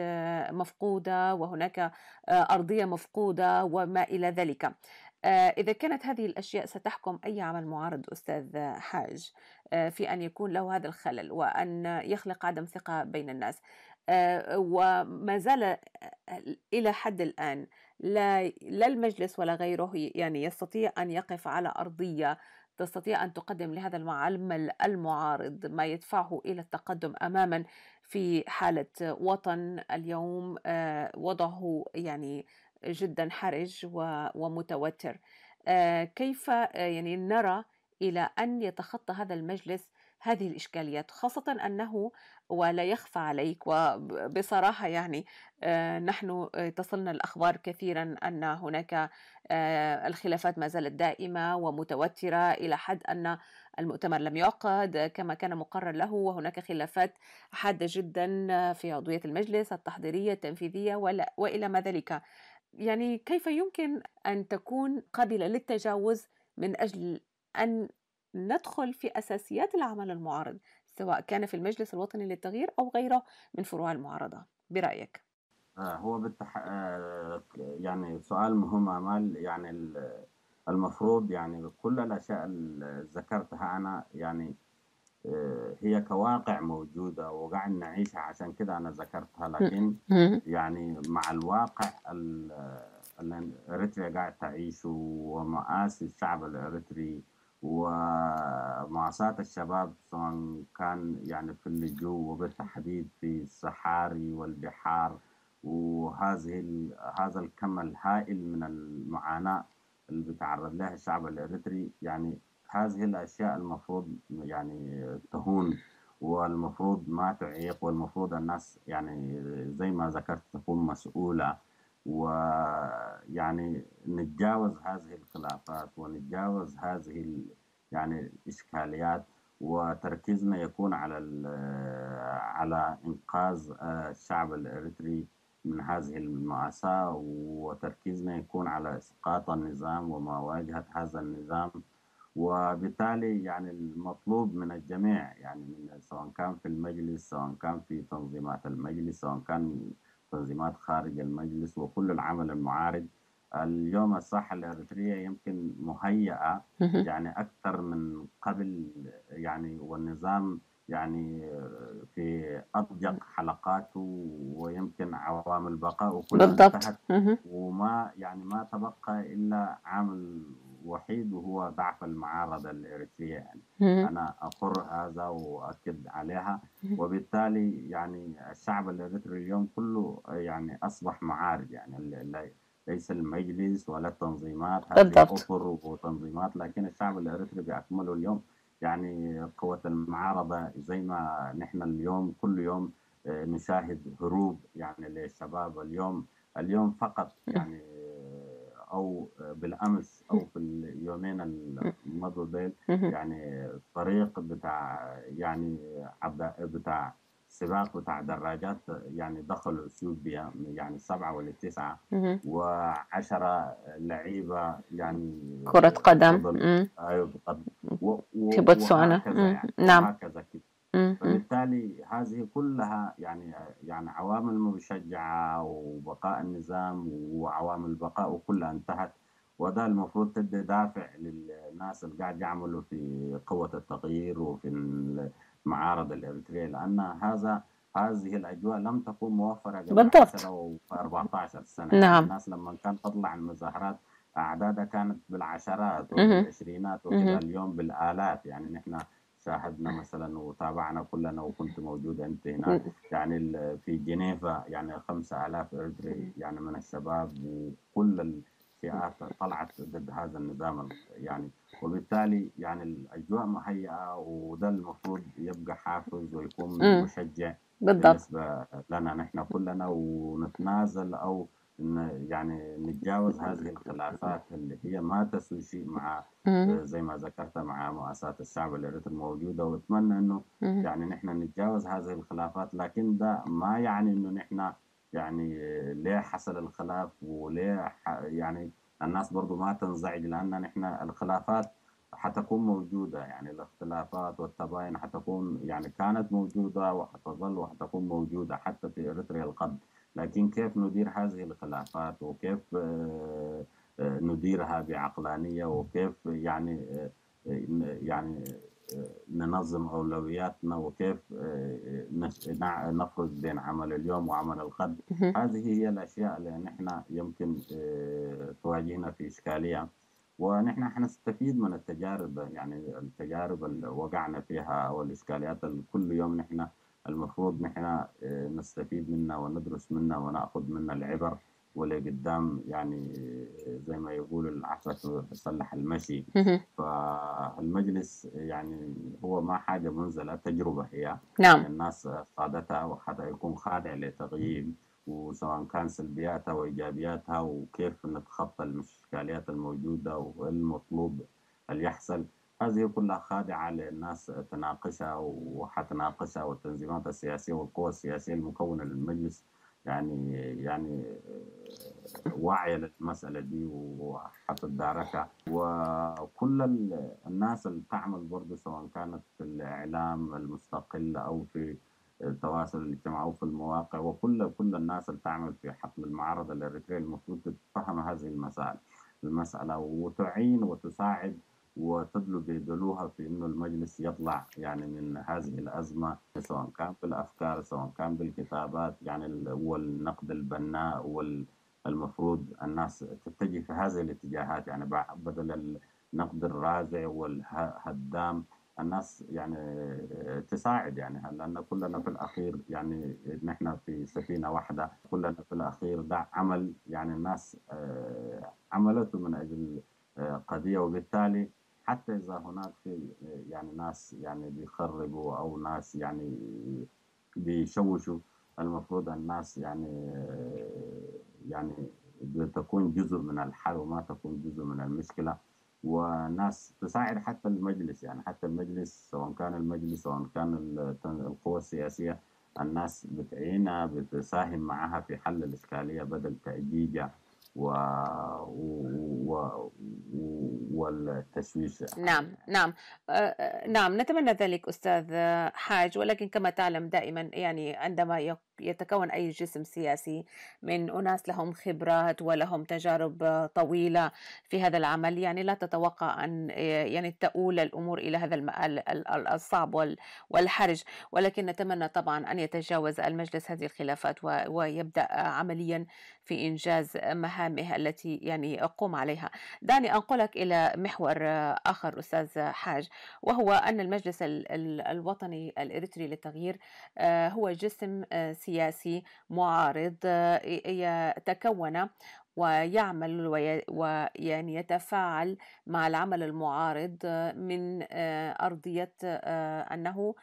مفقودة، وهناك أرضية مفقودة وما إلى ذلك. إذا كانت هذه الأشياء ستحكم أي عمل معارض أستاذ حاج في أن يكون له هذا الخلل وأن يخلق عدم ثقة بين الناس، وما زال إلى حد الآن لا المجلس ولا غيره يعني يستطيع أن يقف على أرضية تستطيع أن تقدم لهذا العمل المعارض ما يدفعه إلى التقدم أماما في حالة وطن اليوم وضعه يعني جدا حرج ومتوتر. كيف يعني نرى إلى أن يتخطى هذا المجلس هذه الإشكاليات، خاصة أنه ولا يخفى عليك وبصراحة يعني نحن تصلنا الأخبار كثيرا أن هناك الخلافات ما زالت دائمة ومتوترة إلى حد أن المؤتمر لم يعقد كما كان مقرر له، وهناك خلافات حادة جدا في عضوية المجلس التحضيرية التنفيذية وإلى ما ذلك. يعني كيف يمكن أن تكون قابلة للتجاوز من أجل أن ندخل في أساسيات العمل المعارض، سواء كان في المجلس الوطني للتغيير أو غيره من فروع المعارضة برأيك؟ هو يعني سؤال مهم أمال. يعني المفروض يعني كل الأشياء اللي ذكرتها أنا يعني هي كواقع موجودة وقاعد نعيشها، عشان كده أنا ذكرتها. لكن يعني مع الواقع اللي إريتريا قاعد تعيشه ومآسي الشعب الإريتري ومعاناة الشباب، سواء كان يعني في اللجوء وبالتحديد في الصحاري والبحار، هذا الكم الهائل من المعاناة اللي بيتعرض لها الشعب الإريتري. يعني هذه الأشياء المفروض يعني تهون، والمفروض ما تعيق، والمفروض الناس يعني زي ما ذكرت تكون مسؤولة، ويعني نتجاوز هذه الخلافات ونتجاوز هذه يعني الإشكاليات، وتركيزنا يكون على إنقاذ الشعب الإريتري من هذه المأساة، وتركيزنا يكون على إسقاط النظام ومواجهة هذا النظام. وبالتالي يعني المطلوب من الجميع، يعني سواء كان في المجلس، سواء كان في تنظيمات المجلس، سواء كان تنظيمات خارج المجلس، وكل العمل المعارض. اليوم الساحة الإريترية يمكن مهيئة يعني أكثر من قبل، يعني والنظام يعني في أضيق حلقاته، ويمكن عوامل بقائه كلها انتهت، وما يعني ما تبقى إلا عامل وحيد وهو ضعف المعارضة الإريترية. يعني أنا أقر هذا وأكد عليها. وبالتالي يعني الشعب الإريتري اليوم كله يعني أصبح معارض، يعني ليس المجلس ولا التنظيمات، هذه أطر وتنظيمات، لكن الشعب الإريتري بأكمله اليوم يعني قوة المعارضة. زي ما نحن اليوم كل يوم نشاهد هروب يعني للشباب. اليوم فقط يعني أو بالأمس أو في اليومين الماضوا ديل يعني فريق بتاع يعني بتاع سباق بتاع دراجات يعني دخلوا اثيوبيا، يعني 7 ولا 9 و10 لعيبة يعني كرة قدم في بوتسوانا. يعني نعم. وهكذا كده. فبالتالي هذه كلها يعني عوامل مشجعة، وبقاء النظام وعوامل بقائه كلها انتهت، وده المفروض تدي دافع للناس اللي قاعد يعملوا في قوة التغيير وفي المعارضة الإريترية، لأن هذه الأجواء لم تكن موفرة قبل 10 و 14 سنة. نعم. يعني الناس لما كانت تطلع المظاهرات أعدادها كانت بالعشرات وبالعشرينات وكذا، اليوم بالآلاف. يعني نحن شاهدنا مثلا وتابعنا كلنا، وكنت موجود أنت هناك. يعني في جنيفا يعني 5000 إريتري يعني من الشباب وكل الفئات طلعت ضد هذا النظام يعني. وبالتالي يعني الأجواء مهيئة، وده المفروض يبقى حافز ويكون مشجع بالضبط. بالنسبة لنا نحن كلنا، ونتنازل أو يعني نتجاوز هذه الخلافات اللي هي ما تسوي شيء مع زي ما ذكرت مع مؤسسات الشعب الإريتري الموجودة. وأتمنى إنه يعني نحن نتجاوز هذه الخلافات، لكن ده ما يعني إنه نحن يعني ليه حصل الخلاف وليه يعني الناس برضو ما تنزعج، لأن نحن الخلافات حتكون موجودة. يعني الاختلافات والتباين حتكون يعني كانت موجودة وحتظل وحتكون موجودة حتى في إريتريا القدم. لكن كيف ندير هذه الخلافات، وكيف نديرها بعقلانية، وكيف يعني ننظم أولوياتنا، وكيف نفرز بين عمل اليوم وعمل الغد. هذه هي الأشياء اللي نحن يمكن تواجهنا في إشكالية، ونحن حنستفيد من التجارب. يعني التجارب اللي وقعنا فيها أو الإشكاليات اللي كل يوم نحن المفروض نحن نستفيد منها وندرس منها ونأخذ منها العبر، ولقدام يعني زي ما يقولوا العفة تصلح المشي. فالمجلس يعني هو ما حاجة منزلة، تجربة هي. نعم. الناس خاضتها وحتى يكون خاضع لتغيير، وسواء كان سلبياتها وإيجابياتها، وكيف نتخطى الإشكاليات الموجودة والمطلوب اللي يحصل. هذه كلها خاضعة للناس تناقشها وحتناقشها، والتنظيمات السياسية والقوى السياسية المكونة للمجلس يعني واعية للمسألة دي وحتتداركها. وكل الناس اللي تعمل برضه سواء كانت في الإعلام المستقل أو في التواصل الاجتماعي أو في المواقع، وكل الناس اللي تعمل في حقل المعارضة الإريترية المفروض تتفهم هذه المسألة وتعين وتساعد وتدلو بيدلوها في إنه المجلس يطلع يعني من هذه الأزمة، سواء كان بالأفكار سواء كان بالكتابات يعني، والنقد البناء. والمفروض الناس تتجه في هذه الاتجاهات يعني بدل النقد الرازع والهدام. الناس يعني تساعد يعني، لأن كلنا في الأخير يعني نحن في سفينة واحدة، كلنا في الأخير ده عمل يعني الناس عملته من أجل قضية. وبالتالي حتى إذا هناك في يعني ناس يعني بيخربوا أو ناس يعني بيشوشوا، المفروض الناس يعني بتكون جزء من الحل وما تكون جزء من المشكلة، وناس تساعد حتى المجلس. يعني حتى المجلس سواء كان المجلس سواء كان القوى السياسية، الناس بتعينها بتساهم معها في حل الإشكالية بدل تأجيجها والتشويش. نعم، نتمنى ذلك أستاذ حاج. ولكن كما تعلم دائما يعني عندما يتكون أي جسم سياسي من أناس لهم خبرات ولهم تجارب طويلة في هذا العمل، يعني لا تتوقع أن يعني تؤول الأمور إلى هذا المآل الصعب والحرج. ولكن نتمنى طبعا أن يتجاوز المجلس هذه الخلافات ويبدأ عمليا في إنجاز مهامه التي يعني يقوم عليها. دعني أنقلك إلى محور آخر أستاذ حاج، وهو أن المجلس الوطني الإريتري للتغيير هو جسم سياسي معارض يتكون ويعمل ويعني يتفاعل مع العمل المعارض من أرضية أنه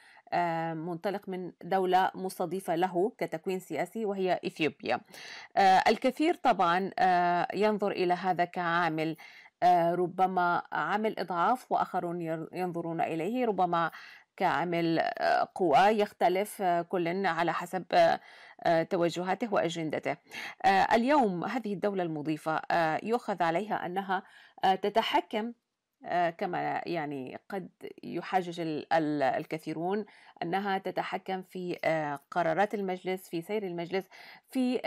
منطلق من دولة مستضيفة له كتكوين سياسي وهي إثيوبيا. الكثير طبعا ينظر إلى هذا كعامل ربما عامل إضعاف، وآخرون ينظرون إليه ربما كعامل قوة، يختلف كل على حسب توجهاته وأجندته. اليوم هذه الدولة المضيفة يؤخذ عليها أنها تتحكم كما يعني قد يحاجج الكثيرون أنها تتحكم في قرارات المجلس، في سير المجلس، في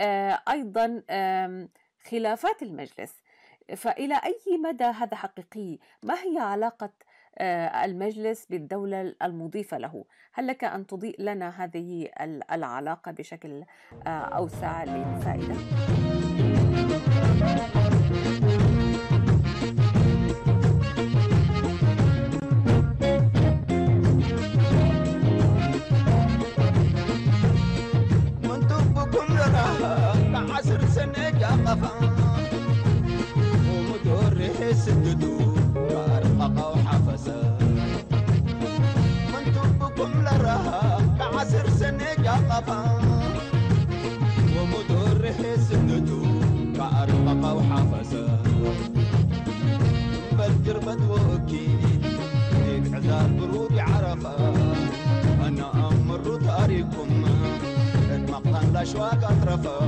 أيضا خلافات المجلس. فإلى أي مدى هذا حقيقي؟ ما هي علاقة المجلس بالدولة المضيفة له؟ هل لك أن تضيء لنا هذه العلاقة بشكل أوسع للفائدة؟ أشواق أطرفة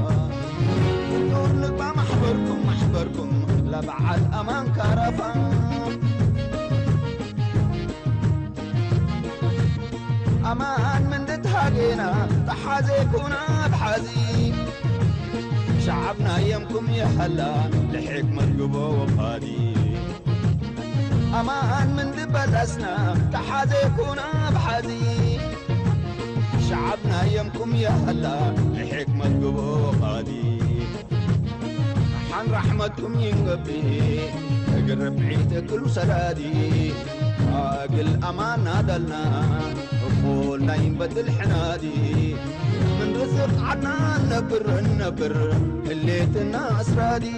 ونور لقبة محبركم لبعد أمان كرفة أمان من دتهاجينا تحازيكونا بحازي شعبنا يمكم يحلى لحكمة قبو وقادي أمان من دبلسنا تحازيكونا بحازي شعبنا يمكم يحلى لحكمة قبو وقادي حن رحمتكم ينقبي قرب عيتك وسلادي أقل أمان نادلنا وقولنا ينبدل حنادي من رزق عنا النبر اللي الناس رادي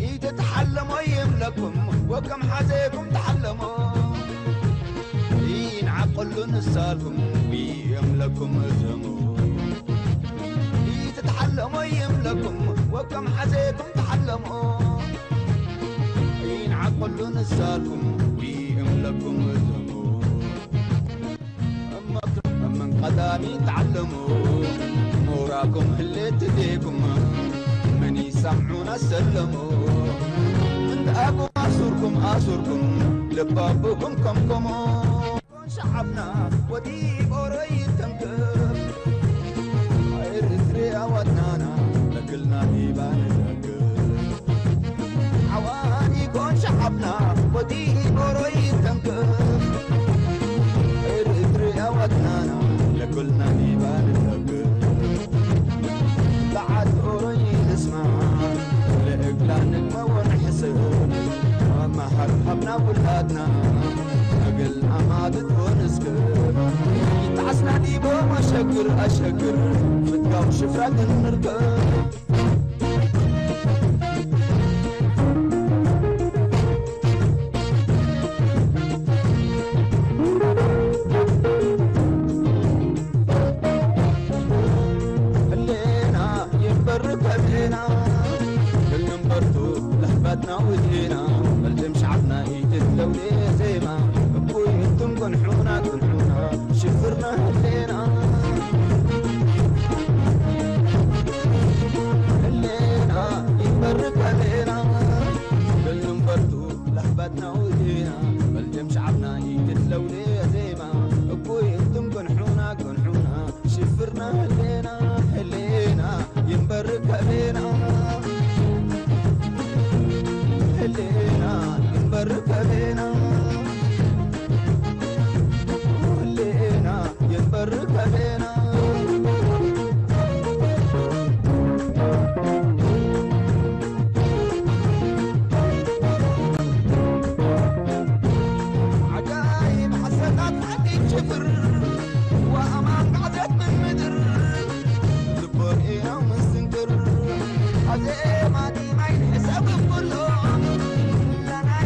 إيد تحلموا يملكم وكم حزيكم تحلموا ينعقلوا نسالكم ويملكم ازموا تتحلموا يملكم وكم حزيكم تحلموا ينعقلوا نسالكم ويملكم ازموا من قدامي تعلموا موراكم اللي تديكم من يسمعونا سلموا من دقاكم أسركم لبابكم كمكموا شعبنا وديب وريد تنكب إريتريا ودنانا لكلنا إيبان زكب عوان يكون شعبنا وديب وريد تنكب إريتريا ودنانا لكلنا إيبان زكب بعد أوريد اسمع لإقلان المون حسب ما حرحبنا ولادنا أقل أمادت ونسكر يتعسنا ديبو أشكر فتقاو شفرات نركب اللينا ينبرك هدينا اللي لحباتنا ودينا بلجم شعبنا يتدلو لي زيما ابوي انتم كنحونا شفرنا هلينا اللينا يبرك علينا بالنمبرتو لحباتنا ودينا بلجم شعبنا يتدلو لي زيما ابوي انتم كنحونا شفرنا هلينا ينبرك علينا اللينا ينبرك علينا اللينا ينبرك علينا عجايب حسنات عندي شفر وأمان قعدت من مدر دبرينا ومستنكر عزيماتي ما ينحسب كلهم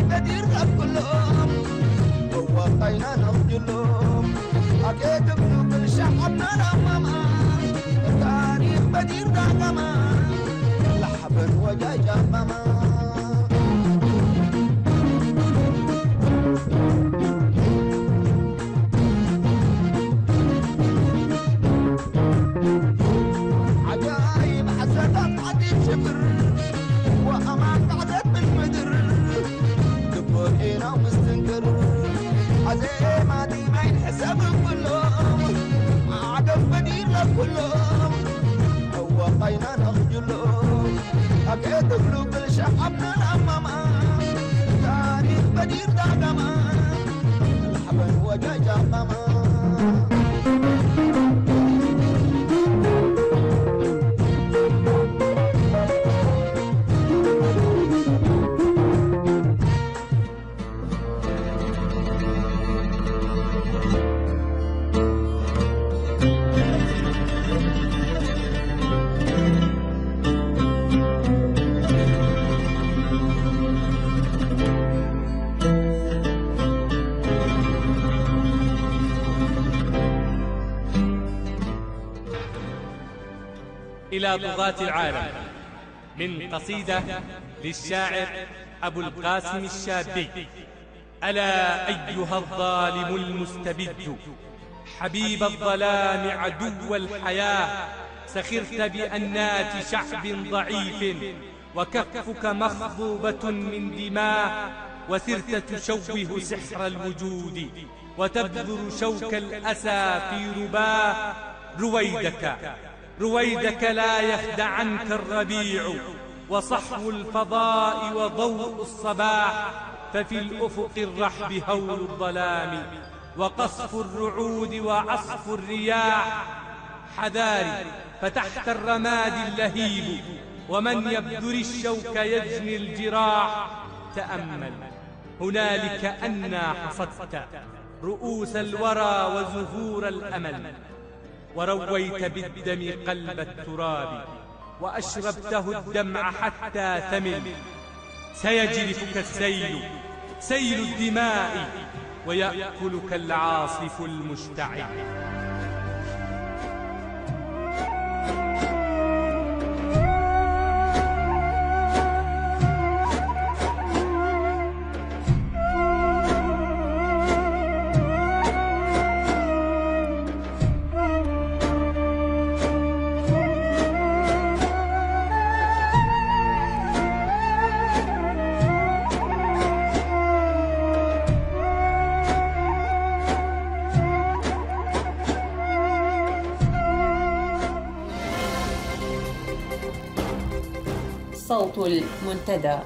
بدير كلهم ووقينا نخجلهم أكيد بنو كل شعبنا رمما تاريخ بدير داقما لحبا وجاجا مما عجايب حسنات عديد شفر وأمان قعدت من مدر دبرينا ومستنكر عزيماتي ما ينحسب كلهم عقب بدير كلهم ووقينا نخجلهم أكيد قلوب شعبنا الأماما تاريخ بدير داقما الحبن وجاجا قما إلى طغاة العالم من قصيدة للشاعر أبو القاسم الشابي. ألا أيها الظالم المستبد حبيب الظلام عدو الحياة، سخرت بأنات شعب ضعيف وكفك مخضوبة من دماء، وسرت تشوه سحر الوجود وتبذر شوك الأسى في رباه. رويدك لا يخدعنك الربيع وصحو الفضاء وضوء الصباح، ففي الأفق الرحب هول الظلام وقصف الرعود وعصف الرياح. حذاري فتحت الرماد اللهيب، ومن يبذر الشوك يجني الجراح. تأمل هنالك أنا حصدت رؤوس الورى وزهور الأمل، ورويت بالدم قلب التراب وأشربته الدمع حتى ثمل. سيجرفك سيل الدماء، ويأكلك العاصف المشتعل. صوت المنتدى.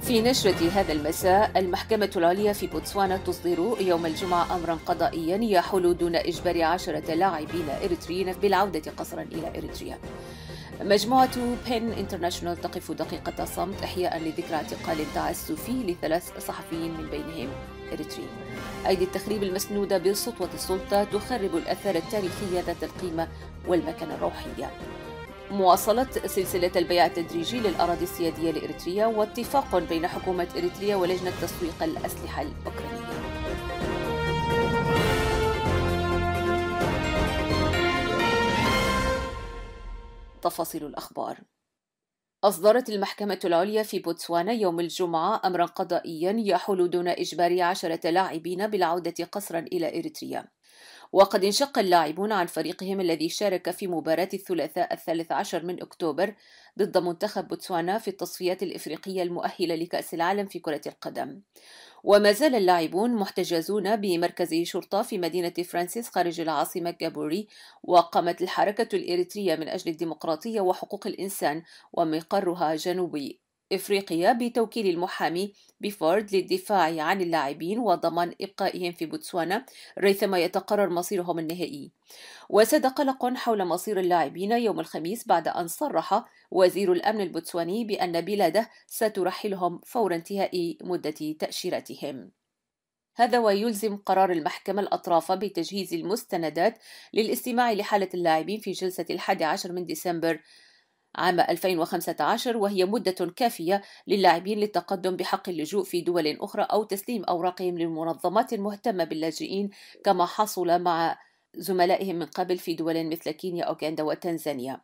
في نشرة هذا المساء، المحكمة العليا في بوتسوانا تصدر يوم الجمعة أمرا قضائيا يحول دون إجبار 10 لاعبين إريتريين بالعودة قسرا إلى إريتريا. مجموعة بين انترناشونال تقف دقيقة صمت إحياء لذكرى اعتقال تعسفي ل3 صحفيين من بينهم إريتريين. أيدي التخريب المسنودة بسطوة السلطة تخرب الآثار التاريخية ذات القيمة والمكانة الروحية. مواصلة سلسلة البيع التدريجي للأراضي السيادية لإريتريا، واتفاق بين حكومة إريتريا ولجنة تسويق الأسلحة الأوكرانية. تفاصيل الأخبار. أصدرت المحكمة العليا في بوتسوانا يوم الجمعة أمرا قضائيا يحول دون إجبار 10 لاعبين بالعودة قسرا إلى إريتريا. وقد انشق اللاعبون عن فريقهم الذي شارك في مباراة الثلاثاء 13 من أكتوبر ضد منتخب بوتسوانا في التصفيات الإفريقية المؤهلة لكأس العالم في كرة القدم. وما زال اللاعبون محتجزون بمركز شرطة في مدينة فرانسيس خارج العاصمة جابوري. وقامت الحركة الإريترية من أجل الديمقراطية وحقوق الإنسان ومقرها جنوبي إفريقيا بتوكيل المحامي بفورد للدفاع عن اللاعبين وضمان إبقائهم في بوتسوانا ريثما يتقرر مصيرهم النهائي. وساد قلق حول مصير اللاعبين يوم الخميس بعد أن صرح وزير الأمن البوتسواني بأن بلاده سترحلهم فور انتهاء مدة تأشيرتهم. هذا ويلزم قرار المحكمة الأطراف بتجهيز المستندات للاستماع لحالة اللاعبين في جلسة 11 من ديسمبر عام 2015، وهي مدة كافية للاعبين للتقدم بحق اللجوء في دول أخرى أو تسليم أوراقهم للمنظمات المهتمة باللاجئين كما حصل مع زملائهم من قبل في دول مثل كينيا، أوغندا وتنزانيا.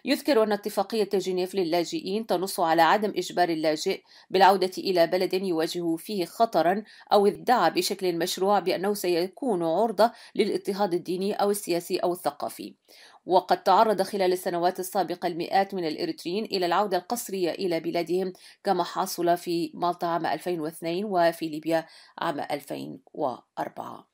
يذكر أن اتفاقية جنيف للاجئين تنص على عدم إجبار اللاجئ بالعودة إلى بلد يواجه فيه خطرا أو ادعى بشكل مشروع بأنه سيكون عرضة للاضطهاد الديني أو السياسي أو الثقافي. وقد تعرض خلال السنوات السابقة المئات من الإريتريين إلى العودة القسرية إلى بلادهم كما حصل في مالطا عام 2002 وفي ليبيا عام 2004.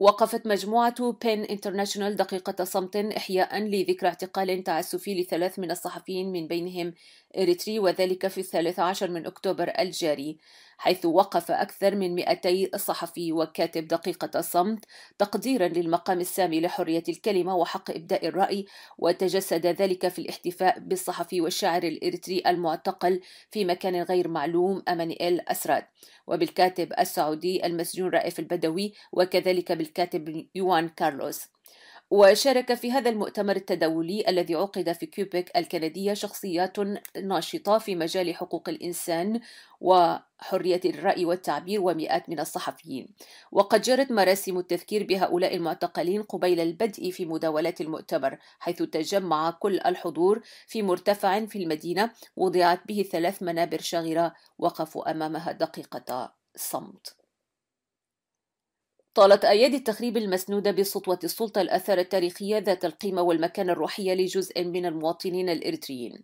وقفت مجموعة بين انترناشونال دقيقة صمت إحياء لذكرى اعتقال تعسفي ل3 من الصحفيين من بينهم إريتري، وذلك في 13 من أكتوبر الجاري، حيث وقف أكثر من 200 صحفي وكاتب دقيقة صمت تقديرا للمقام السامي لحرية الكلمة وحق إبداء الرأي. وتجسد ذلك في الاحتفاء بالصحفي والشاعر الإريتري المعتقل في مكان غير معلوم أمانييل أسراد، وبالكاتب السعودي المسجون رائف البدوي، وكذلك بالكاتب يوان كارلوس. وشارك في هذا المؤتمر التداولي الذي عقد في كيوبيك الكندية شخصيات ناشطة في مجال حقوق الإنسان وحرية الرأي والتعبير ومئات من الصحفيين. وقد جرت مراسم التذكير بهؤلاء المعتقلين قبيل البدء في مداولات المؤتمر، حيث تجمع كل الحضور في مرتفع في المدينة وضعت به 3 منابر شاغرة وقفوا أمامها دقيقة صمت. طالت أيادي التخريب المسنودة بسطوة السلطة الآثار التاريخية ذات القيمة والمكانة الروحية لجزء من المواطنين الإريتريين.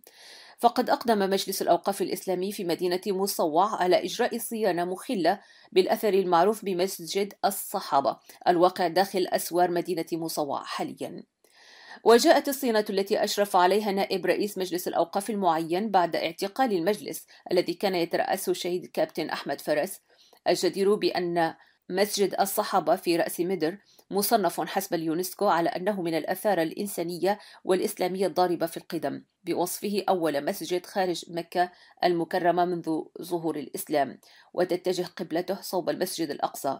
فقد أقدم مجلس الأوقاف الإسلامي في مدينة مصوع على إجراء صيانة مخلة بالأثر المعروف بمسجد الصحابة الواقع داخل أسوار مدينة مصوع حالياً. وجاءت الصيانة التي أشرف عليها نائب رئيس مجلس الأوقاف المعين بعد اعتقال المجلس الذي كان يترأسه الشهيد كابتن أحمد فرس، الجدير بأن مسجد الصحابة في رأس مدر مصنف حسب اليونسكو على أنه من الآثار الإنسانية والإسلامية الضاربة في القدم، بوصفه أول مسجد خارج مكة المكرمة منذ ظهور الإسلام، وتتجه قبلته صوب المسجد الأقصى.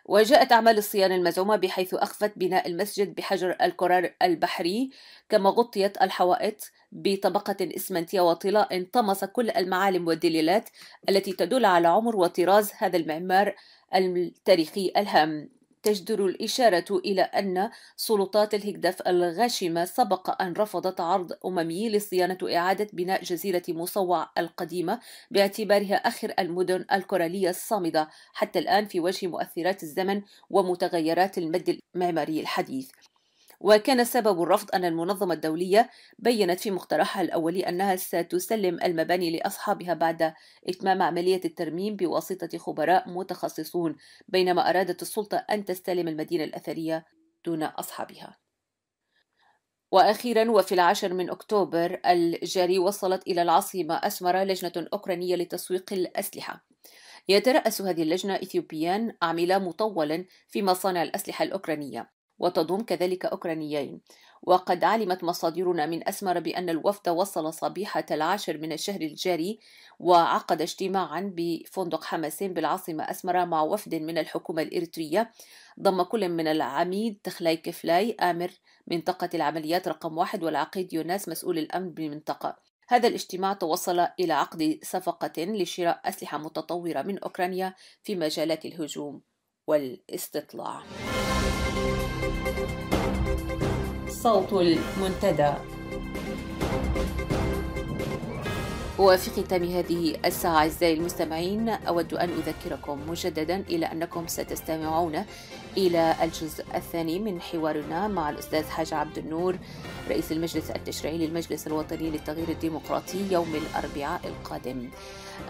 وجاءت أعمال الصيانة المزعومة بحيث أخفت بناء المسجد بحجر الكرار البحري، كما غطيت الحوائط بطبقة إسمنتية وطلاء انطمس كل المعالم والدليلات التي تدل على عمر وطراز هذا المعمار التاريخي الهام. تجدر الإشارة إلى أن سلطات الهجدف الغاشمة سبق أن رفضت عرض أممي لصيانة إعادة بناء جزيرة مصوع القديمة باعتبارها آخر المدن الكورالية الصامدة حتى الآن في وجه مؤثرات الزمن ومتغيرات المد المعماري الحديث. وكان سبب الرفض أن المنظمة الدولية بيّنت في مقترحها الأولي أنها ستسلم المباني لأصحابها بعد إتمام عملية الترميم بواسطة خبراء متخصصون، بينما أرادت السلطة أن تستلم المدينة الأثرية دون أصحابها. وأخيرا وفي 10 أكتوبر الجاري وصلت إلى العاصمة أسمرة لجنة أوكرانية لتسويق الأسلحة. يترأس هذه اللجنة إثيوبيان عاملا مطولا في مصانع الأسلحة الأوكرانية، وتضم كذلك أوكرانيين. وقد علمت مصادرنا من أسمر بأن الوفد وصل صبيحة 10 من الشهر الجاري وعقد اجتماعا بفندق حماسين بالعاصمة أسمرة مع وفد من الحكومة الإريترية ضم كل من العميد تخلاي كفلاي آمر منطقة العمليات رقم 1 والعقيد يوناس مسؤول الأمن بالمنطقة. هذا الاجتماع توصل إلى عقد صفقة لشراء أسلحة متطورة من أوكرانيا في مجالات الهجوم والاستطلاع. صوت المنتدى. وفي ختام هذه الساعة أعزائي المستمعين أود أن أذكركم مجددا إلى أنكم ستستمعون إلى الجزء الثاني من حوارنا مع الأستاذ حاج عبد النور رئيس المجلس التشريعي للمجلس الوطني للتغيير الديمقراطي يوم الأربعاء القادم.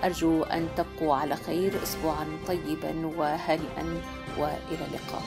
أرجو أن تبقوا على خير، أسبوعا طيبا وهانئا وإلى اللقاء.